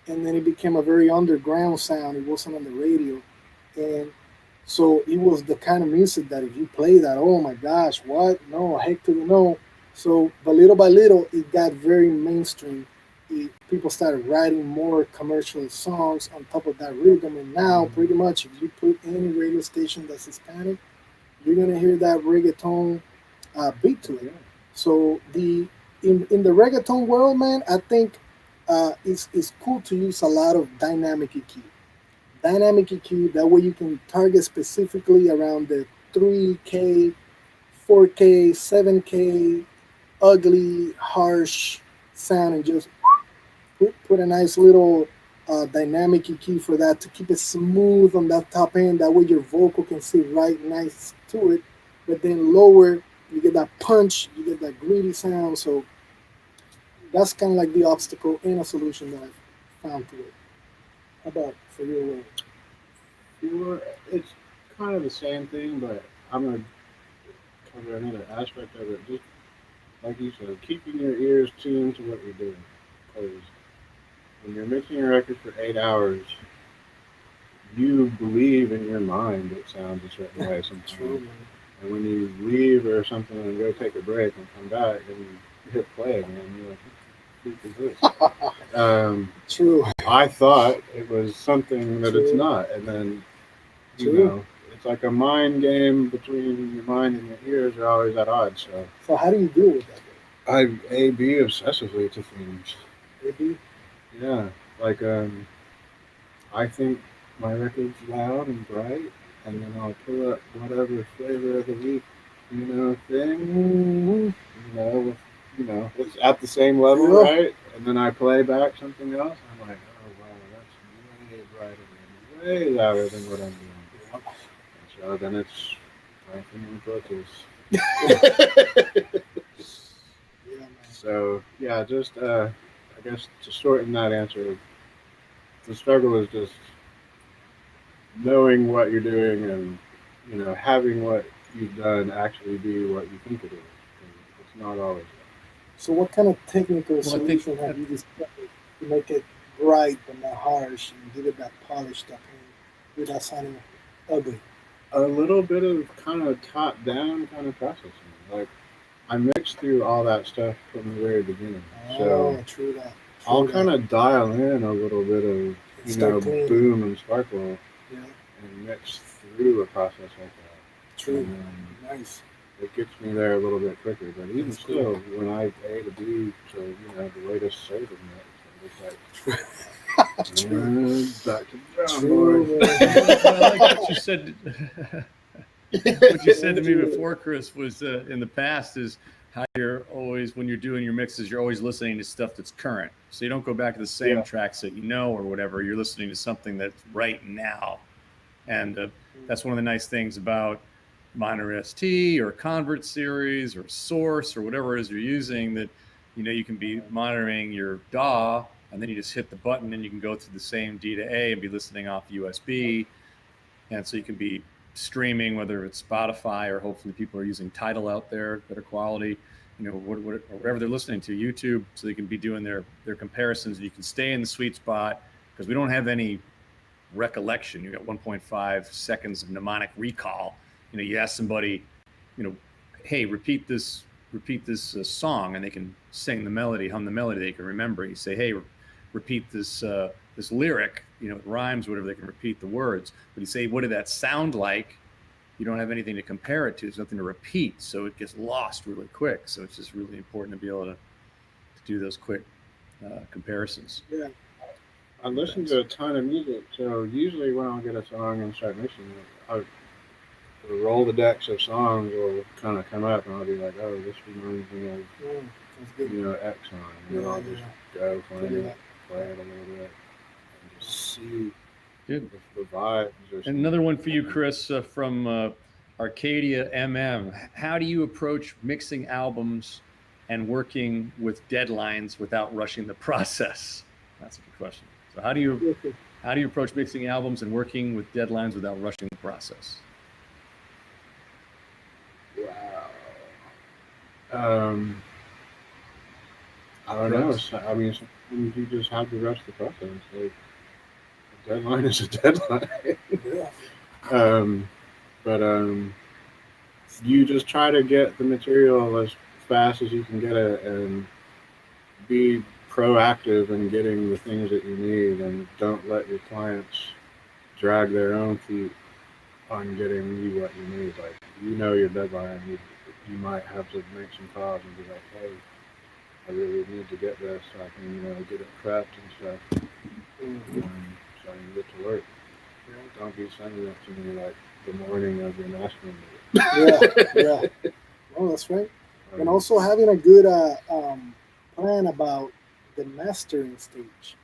And then it became a very underground sound. It wasn't on the radio. And so it was the kind of music that if you play that, oh my gosh, what? No, heck to the no. So, but little by little, it got very mainstream. People started writing more commercial songs on top of that rhythm. And now, pretty much, if you put any radio station that's Hispanic, you're going to hear that reggaeton beat to it. So in the reggaeton world, man, I think it's cool to use a lot of dynamic EQ. Dynamic EQ, that way you can target specifically around the 3K, 4K, 7K, ugly, harsh sound, and just put a nice little dynamic EQ for that to keep it smooth on that top end. That way your vocal can sit right nice to it. But then lower, you get that punch, you get that gritty sound. So that's kind of like the obstacle and a solution that I found to it. How about for your way? It's kind of the same thing, but I'm going to cover another aspect of it. Just like you said, keeping your ears tuned to what you're doing. Because when you're mixing a record for 8 hours, you believe in your mind it sounds a certain way sometimes. True, and when you leave or something and go take a break and come back and you hit play again, you're like, what is this? True. I thought it was something that it's not. And then, it's like a mind game between your mind and your ears are always at odds. So how do you deal with that? I A-B obsessively to things. A-B? Yeah. Like, I think my record's loud and bright, and then I'll pull up whatever flavor of the week, thing, it's at the same level, right? And then I play back something else, and I'm like, oh, wow, that's way brighter and way louder than what I'm doing. And so then it's time for new approaches. So, yeah, just, I guess to shorten that answer, the struggle is just knowing what you're doing and, having what you've done actually be what you think it is. It's not always that. So what kind of technical solution have you discovered to make it bright but not harsh and give it that polished up without sounding ugly? A little bit of kind of top-down kind of processing. Like, I mixed through all that stuff from the very beginning. So true that. I'll kind of dial in a little bit of, boom and sparkle and mix through a process like that. True. And, nice. It gets me there a little bit quicker. But even still, when I A to B to, the latest saving mix, it's like, Back to the drum True, board. man. Well, I like what you said. What you said to me before, Chris, was in the past is how you're always, when you're doing your mixes, you're always listening to stuff that's current. So you don't go back to the same Yeah. tracks that you know or whatever. You're listening to something that's right now. And that's one of the nice things about Minor ST or Convert Series or Source or whatever it is you're using, that you can be monitoring your DAW, and then you just hit the button and you can go through the same D to A and be listening off USB. And so you can be streaming, whether it's Spotify or hopefully people are using Tidal out there, better quality, whatever they're listening to, YouTube, so they can be doing their comparisons. You can stay in the sweet spot because we don't have any recollection. You got 1.5 seconds of mnemonic recall. You ask somebody, hey, repeat this song, and they can sing the melody, hum the melody, they can remember. You say, hey, repeat this lyric, it rhymes, whatever, they can repeat the words. But you say, what did that sound like? You don't have anything to compare it to. There's nothing to repeat, so it gets lost really quick. So it's just really important to be able to do those quick comparisons. Yeah. I listen to a ton of music, so usually when I'll get a song and start mixing it, the Rolodex of songs will kind of come up, and I'll be like, oh, this reminds me of That's good. X song, and then I'll just go find it, play it a little bit, and just see Good. the vibes. And another one for you, Chris, from Arcadia MM. How do you approach mixing albums and working with deadlines without rushing the process? That's a good question. So how do you approach mixing albums and working with deadlines without rushing the process? Wow. I don't know. I mean, sometimes you just have to rush the process. Like, a deadline is a deadline. But you just try to get the material as fast as you can get it, and be proactive in getting the things that you need, and don't let your clients drag their own feet on getting you what you need. Like, your deadline, you might have to make some calls and be like, hey, I really need to get this so I can, get it prepped and stuff. So I can get to work. Don't be sending it to me like the morning of your mastering meeting. Yeah. Oh, that's right. And also having a good plan about the mastering stage.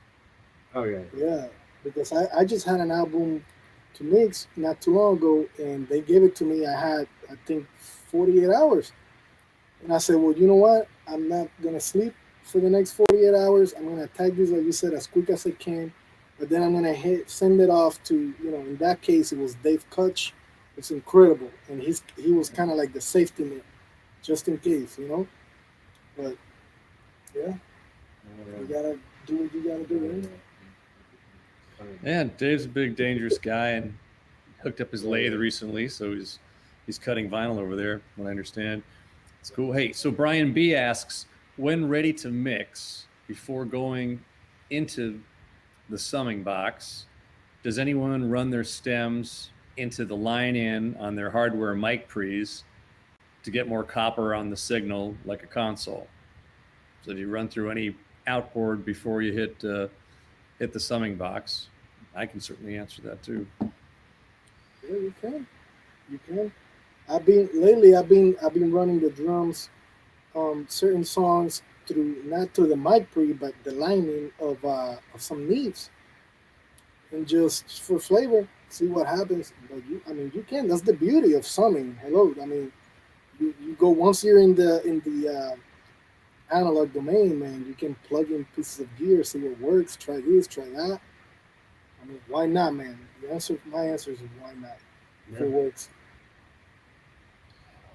Oh, yeah. Yeah, because I just had an album to mix not too long ago, and they gave it to me. I had, I think, 48 hours. And I said, well, you know what? I'm not going to sleep for the next 48 hours. I'm going to attack this, like you said, as quick as I can. But then I'm going to send it off to, in that case, it was Dave Kutch. It's incredible. And he was kind of like the safety net, just in case, But, yeah, you got to do what you got to do, right? Yeah, Dave's a big, dangerous guy, and hooked up his lathe recently, so he's cutting vinyl over there, what I understand. It's cool. Hey, so Brian B asks, when ready to mix before going into the summing box, does anyone run their stems into the line-in on their hardware mic pre's to get more copper on the signal like a console? So do you run through any outboard before you hit the summing box? I can certainly answer that too. Yeah, you can. I've been running the drums on certain songs through, not to the mic pre, but the lining of some needs, and just for flavor, see what happens. But you can. That's the beauty of summing. Hello, you go, once you're in the analog domain, man. You can plug in pieces of gear, see what works. Try this, try that. Why not, man? My answer is why not? If it works.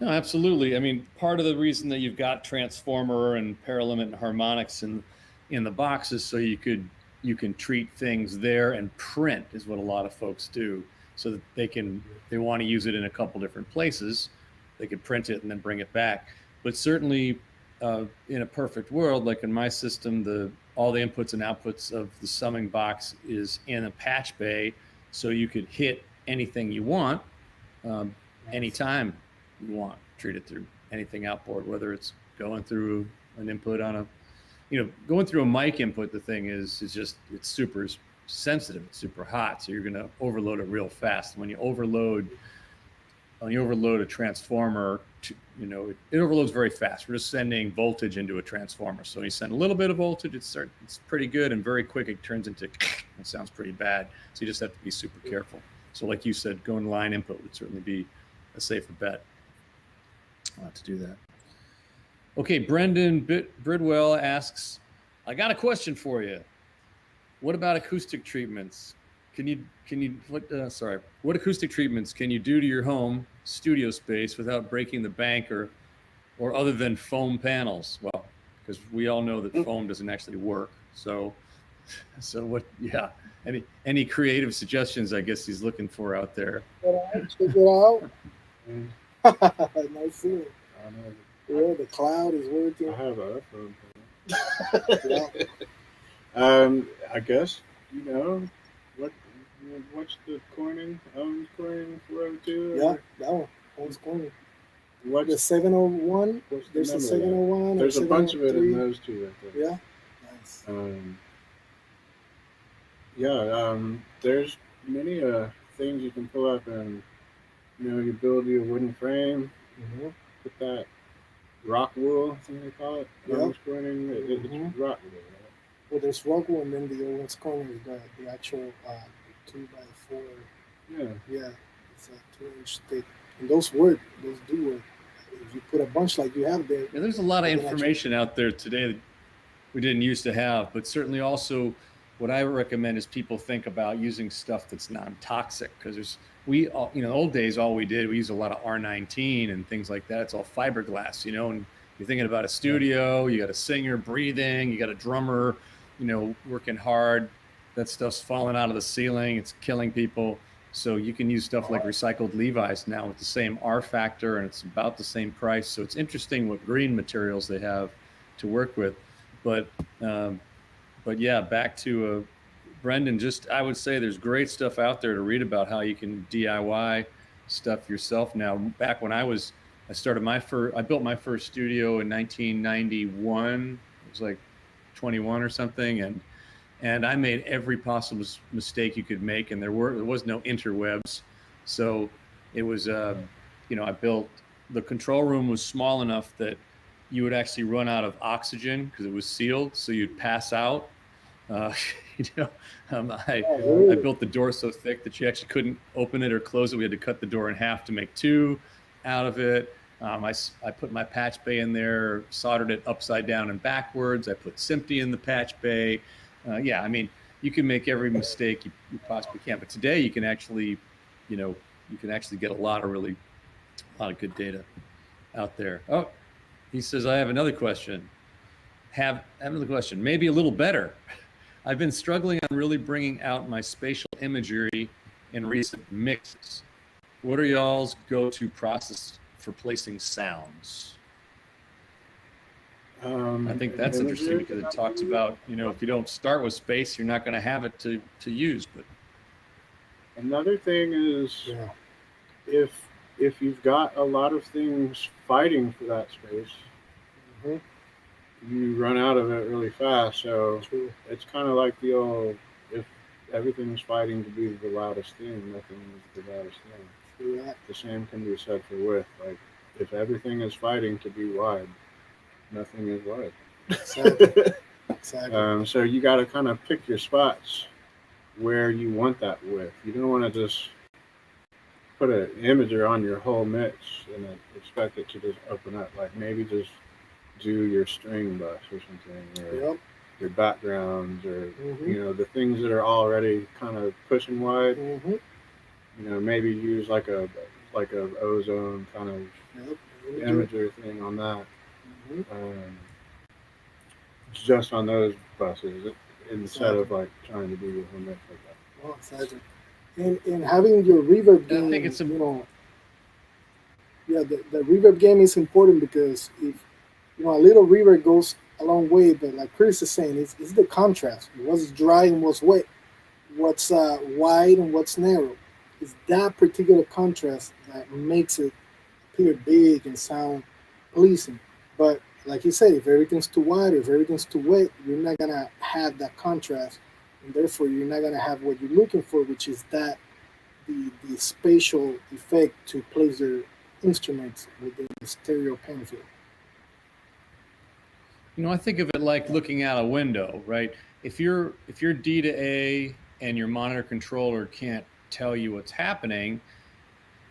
No, absolutely. Part of the reason that you've got transformer and paralimit and harmonics in the box is so you can treat things there and print is what a lot of folks do, so that they want to use it in a couple different places. They could print it and then bring it back. But certainly in a perfect world, like in my system, all the inputs and outputs of the summing box is in a patch bay, so you could hit anything you want anytime you want, treat it through anything outboard, whether it's going through an input on going through a mic input, the thing is it's super sensitive, it's super hot, so you're going to overload it real fast. When you overload a transformer, it overloads very fast. We're just sending voltage into a transformer, so you send a little bit of voltage, it's pretty good, and very quick it turns into it sounds pretty bad. So you just have to be super careful. So like you said, going line input would certainly be a safer bet. I'll have to do that. Okay, Brendan Bridwell asks, I got a question for you. What about acoustic treatments? What acoustic treatments can you do to your home studio space without breaking the bank or other than foam panels? Well, because we all know that foam doesn't actually work. So what? Yeah. Any creative suggestions? I guess he's looking for out there. Check it out. Nice seeing. Yeah, the cloud is working. I have a phone. I guess what's the Corning? Corning 402? Yeah, that one. Owens Corning. What's the 701? There's a 701. There's a bunch of it in those two right there. Yeah. Nice. There's many things you can pull up, and you build your wooden frame, put that rock wool, I think they call it. Owens Corning. It's rock wool. Right? Well, there's rock wool, and then the Owens Corning is the actual 2x4. Yeah. It's a 2-inch thick, and those do work. If you put a bunch like you have there. Yeah, there's a lot of information out there today that we didn't used to have, but certainly also what I recommend is people think about using stuff that's non-toxic, because old days, all we did, we used a lot of R19 and things like that. It's all fiberglass, and you're thinking about a studio, you got a singer breathing, you got a drummer, working hard. That stuff's falling out of the ceiling. It's killing people. So you can use stuff like recycled Levi's now with the same R factor, and it's about the same price. So it's interesting what green materials they have to work with. But yeah, back to Brendan, I would say there's great stuff out there to read about how you can DIY stuff yourself now. Back when I built my first studio in 1991. It was like 21 or something, and I made every possible mistake you could make, and there was no interwebs. So it was, I built, the control room was small enough that you would actually run out of oxygen because it was sealed, so you'd pass out. I built the door so thick that you actually couldn't open it or close it. We had to cut the door in half to make two out of it. I put my patch bay in there, soldered it upside down and backwards. I put SMPTE in the patch bay. You can make every mistake you possibly can. But today you can actually, get a lot of good data out there. Oh, he says, I have another question. Maybe a little better. I've been struggling on really bringing out my spatial imagery in recent mixes. What are y'all's go-to process for placing sounds? I think that's interesting because it talks about, if you don't start with space, you're not going to have it to use. But another thing is, if you've got a lot of things fighting for that space, you run out of it really fast. So it's kind of like the old, if everything's fighting to be the loudest thing, nothing is the loudest thing. Yeah. The same can be said for width. Like, if everything is fighting to be wide, nothing is wide. Exactly. So you got to kind of pick your spots where you want that width. You don't want to just put an imager on your whole mix and expect it to just open up. Like, maybe just do your string bus or something, or your backgrounds, or the things that are already kind of pushing wide. Maybe use like a ozone kind of imager thing on that. Just on those buses, instead of like trying to do your whole mix like that. Oh, exactly. And having your reverb game, I think it's the reverb game is important, because if a little reverb goes a long way. But like Chris is saying, it's the contrast. What's dry and what's wet, what's wide and what's narrow. It's that particular contrast that makes it appear big and sound pleasing. But like you said, if everything's too wide, if everything's too wet, you're not gonna have that contrast, and therefore you're not gonna have what you're looking for, which is that the spatial effect to place your instruments within the stereo pan field. I think of it like looking out a window, right? If you're D to A and your monitor controller can't tell you what's happening,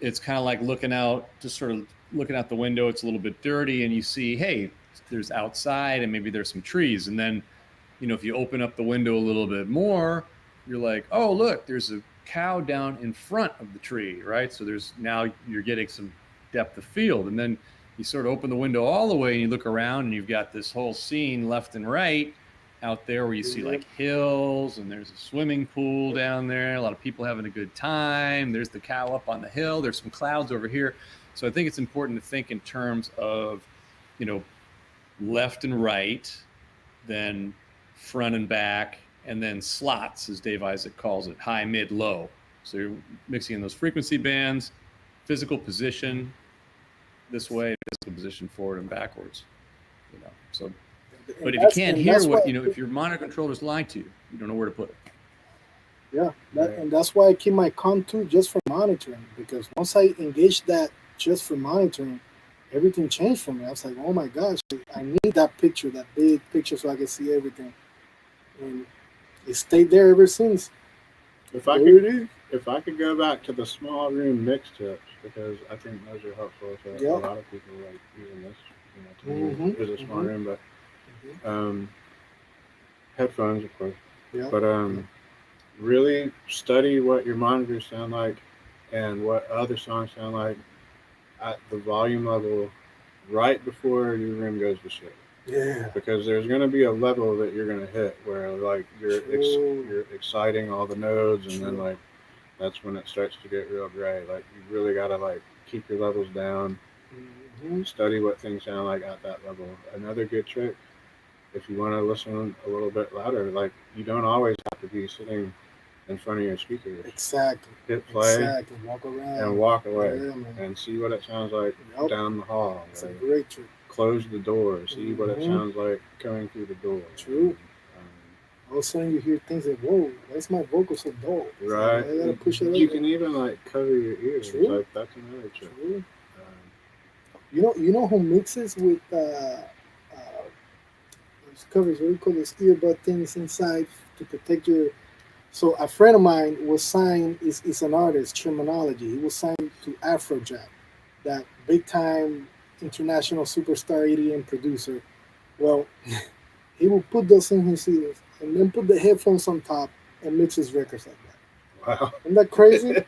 it's kind of like looking out the window. It's a little bit dirty, and you see, hey, there's outside, and maybe there's some trees. And then, if you open up the window a little bit more, you're like, oh, look, there's a cow down in front of the tree, right? So now you're getting some depth of field. And then you sort of open the window all the way and you look around and you've got this whole scene left and right out there where you see like hills, and there's a swimming pool down there, a lot of people having a good time. There's the cow up on the hill. There's some clouds over here. So I think it's important to think in terms of, left and right, then front and back, and then slots, as Dave Isaac calls it, high, mid, low. So you're mixing in those frequency bands, physical position this way, physical position forward and backwards. So, but if you can't hear if your monitor controller's lying to you, you don't know where to put it. Yeah, and that's why I keep my COM2 just for monitoring, because once I engage that just for monitoring, everything changed for me. I was like, oh my gosh, I need that picture, that big picture, so I can see everything. And it stayed there ever since. If I could go back to the small room mix tips, because I think those are helpful for a lot of people, like using this, to use a small room, but headphones, of course. Yeah. But really study what your monitors sound like and what other songs sound like at the volume level right before your room goes to shit. Yeah. Because there's going to be a level that you're going to hit where like you're exciting all the nodes, and then like that's when it starts to get real gray. Like you really got to like keep your levels down, study what things sound like at that level. Another good trick, if you want to listen a little bit louder, like you don't always have to be sitting in front of your speakers. Exactly. Hit play. Exactly. Walk around. And walk away and see what it sounds like down the hall. It's a great trick. Close the door. See what it sounds like coming through the door. True. All of a sudden you hear things like, whoa, why's my vocal so dull? Right. So I gotta push it you can even like cover your ears. True. Like, that's another trick. True. You know who mixes with those covers, what do you call those earbud things inside to protect your. So a friend of mine was signed, is an artist, Terminology. He was signed to Afrojack, that big time international superstar EDM producer. Well, he will put those in his ears and then put the headphones on top and mix his records like that. Wow. Isn't that crazy?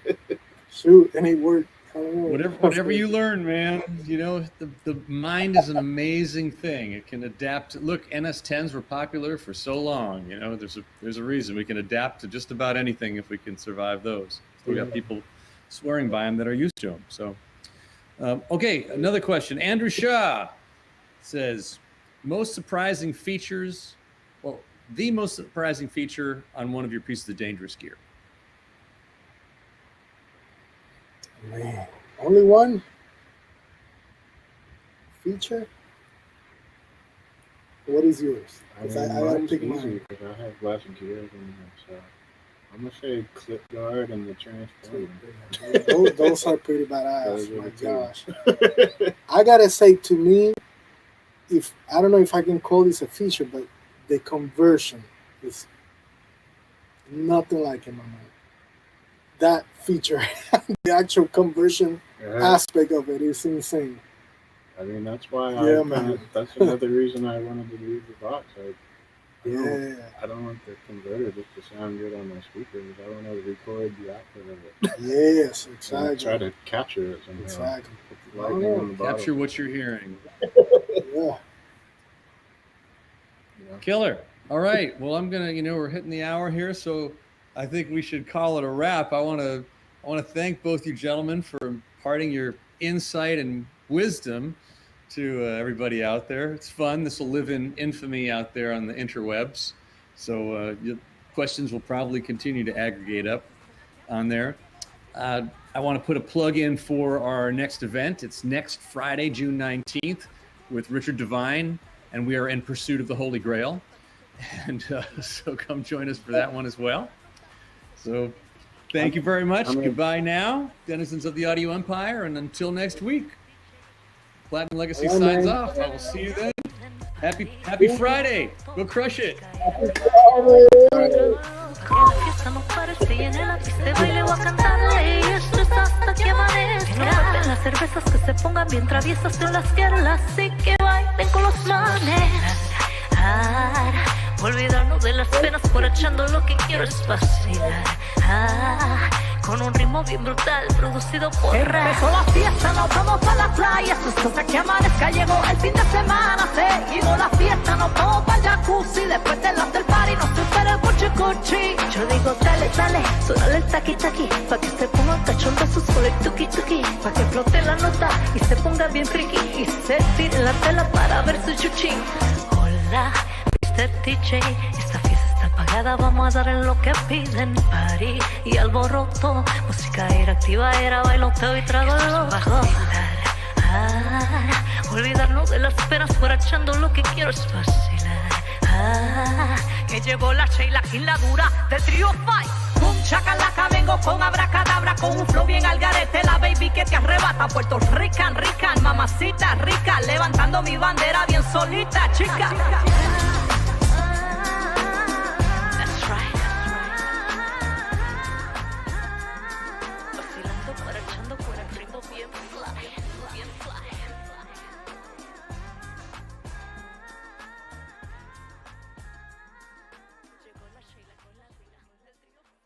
Shoot, and it worked. I don't know. Whatever you learn, man, the mind is an amazing thing. It can adapt. Look, NS10s were popular for so long. There's a reason we can adapt to just about anything if we can survive those. So we got people swearing by them that are used to them. So, okay, another question. Andrew Shaw says, the most surprising feature on one of your pieces of dangerous gear. Man, only one feature? What is yours? I gotta pick mine. Because I have lots of gear, so I'm gonna say clip guard and the transformer. Those are pretty badass. My gosh. I gotta say, to me, I don't know if I can call this a feature, but the conversion is nothing like in my mind. That feature, the actual conversion aspect of it is insane. I mean, that's why that's another reason I wanted to leave the box. I don't want the converter just to sound good on my speakers. I want to record the output of it. Yes, exactly. Try to capture it somehow. Exactly. Capture what you're hearing. Yeah. Killer. All right. Well, I'm gonna. We're hitting the hour here, so I think we should call it a wrap. I want to thank both you gentlemen for imparting your insight and wisdom to everybody out there. It's fun. This will live in infamy out there on the interwebs. So questions will probably continue to aggregate up on there. I want to put a plug in for our next event. It's next Friday, June 19th. with Richard Devine, and we are in pursuit of the Holy Grail. And so come join us for that one as well. So thank you very much. Goodbye now, denizens of the audio empire, and until next week, Platinum Legacy signs off. I will see you then. Happy Friday. Go crush it. La fiesta no parece y en el pista baile voy a cantarle y esto es hasta que amanezca. Que no falten las cervezas, que se pongan bien traviesas, que las quieras y que bailen con los manes. Olvidarnos de las penas por echando lo que quiero es vacilar. Con un ritmo bien brutal producido por rap. Empezó la fiesta, nos vamos para la playa. Esto es hasta que amanezca, llegó el fin de semana. Seguimos la fiesta, nos vamos para el jacuzzi. Después del after party nos espera el cuchi. Yo digo dale, dale, suélale el taqui taqui, pa' que se pongan cachondosos con el tuki tuki, pa' que flote la nota y se ponga bien friki y se tire la tela para ver su chuchi. Hola, Mr. DJ, esta fiesta está apagada, vamos a dar en lo que piden. Party y alboroto, música era activa, era bailoteo y trago loco. Olvidarnos de las penas por echando lo que quiero es vacilar. Que llegó la Sheila King, la dura del trío Fight. Boom, chacalaca, vengo con abracadabra, con un flow bien al garete, la baby que te arrebata. Puerto Rican, mamacita rica, levantando mi bandera bien solita, chica.